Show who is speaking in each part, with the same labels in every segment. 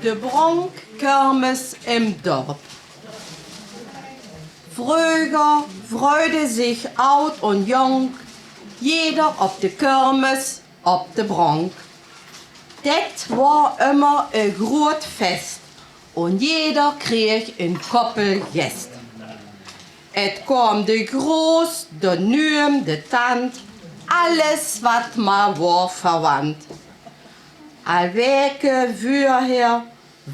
Speaker 1: De Bronkkirmes im Dorf. Früher freute sich alt und jung, jeder ob de Kirmes, ob de Bronk. Det war immer ein groot Fest und jeder krieg een Koppel Gäst. Et kam de Groß, de Nüm, de Tant, alles wat ma war verwandt. Al Weke, Würher,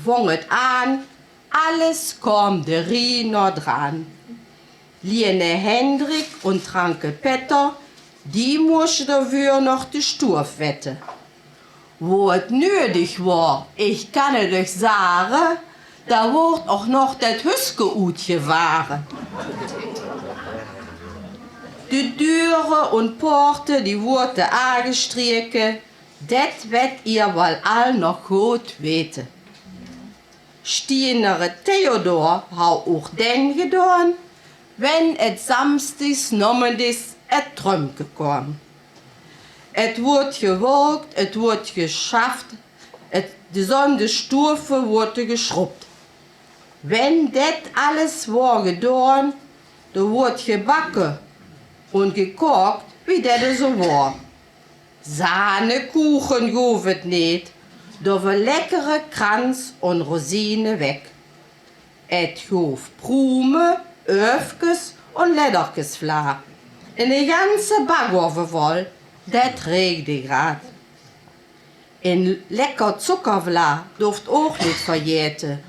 Speaker 1: wonget an, alles kam de Riener dran. Liene Hendrik und Tranke Petter, die musste dafür noch de Sturf wette. Wo es nötig war, ich kann es euch sagen, da wurde auch noch das Hüskeutje waren. Die Türe und Porte, die wurden angestrichen, das wird ihr wohl all noch gut weten. Stienere Theodor hau auch den getan, wenn et samstigs nommendis et Trömke kam. Et wurde gewolkt, et wurde geschafft, die Sonderstufe wurde geschrubbt. Wenn det alles war getan, da wurde gebacken und gekocht, wie det so war. Sahnekuchen govet nicht, da war leckere Kranz und Rosine weg. Et hof Prume, Öfkes und Lederkes Fla. In de ganze Backoffe woll, det regde grad. In lecker Zuckervla durft auch nicht verjäte.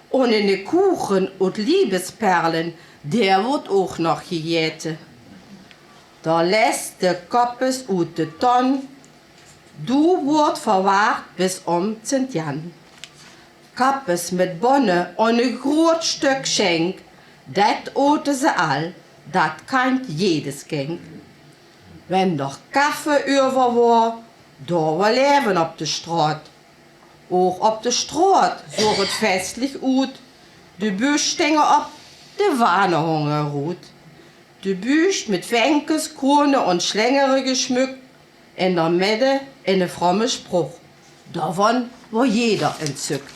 Speaker 1: Und in de Kuchen und Liebesperlen, der wird auch noch gejäte. Da lässt de Koppes ut de Ton, du wurd verwahrt bis St. Jan. Koppes mit Bonne und ein groot Stück Schenk, dat ote se all, dat kannt jedes Genk. Wenn doch Kaffee über war, da war Leben op de Straat. Auch op de Straat so het festlich ut, de Büschstänger op, de Wanehunger ruht. De Büsch mit Fänkes, Krone und Schlängere geschmückt, in der Mitte eine fromme Spruch. Davon war jeder entzückt.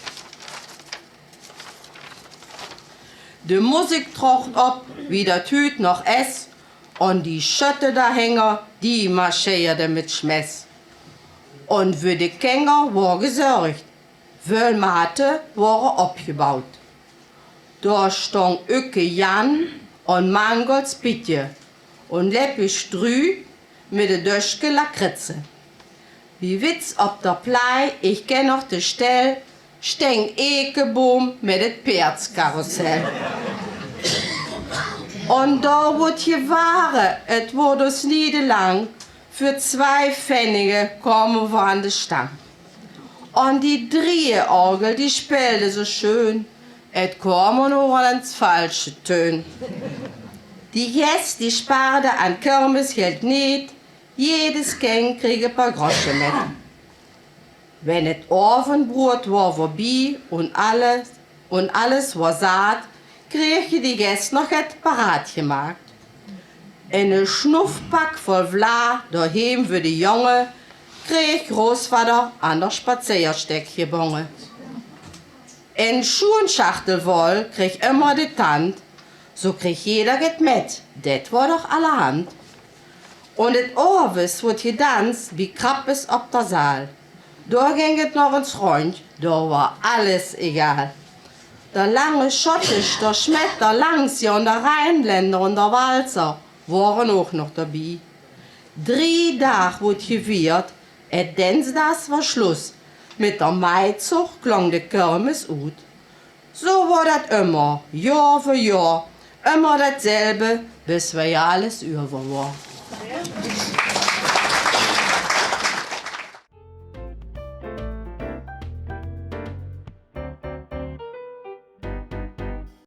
Speaker 1: De Musik trocht ab, wie der Tüt noch ess, und die Schötte dahenger, die marschierte mit Schmess. Und für die Känger war gesorgt, Wölmate waren abgebaut. Da stong Öcke Jan und Mangols Pietje und Leppi Strü mit de Döschke Lakritze. Wie Witz ob der Plei, ich kenn noch de Stell, steng Ekeboom mit det Perzkarussell. Und da wurd gewahre, et wurde es niedelang, für 2 Pfennige kommen wir an de Stang. Und die Drehorgel, die spielte so schön, et kommen nur ans falsche Tön. Die Gäste, die sparte an Kirmesgeld nicht, jedes Gang krieg ein paar Groschen mit. Wenn et Abendbrot war vorbei und alles war saat, krieg die Gäste noch et parat gemacht. Eine Schnuffpack voll Vla daheim für die Junge, krieg Großvater an der Spaziersteck gebongen. Ein Schuhenschachtel woll krieg immer die Tant, so krieg jeder get mit, det war doch allerhand. Und et Orwes wird gedanzt wie Krappes ob der Saal. Da ging et noch ins Freund, da war alles egal. Der lange Schottisch, der Schmett, der Langsi und der Rheinländer und der Walzer waren auch noch dabei. 3 Tage wird gewirrt, et Dienstags war Schluss. Mit der Maizucht klang de Kirmes ut. So war das immer, Jahr für Jahr, immer dasselbe, bis wir alles über war.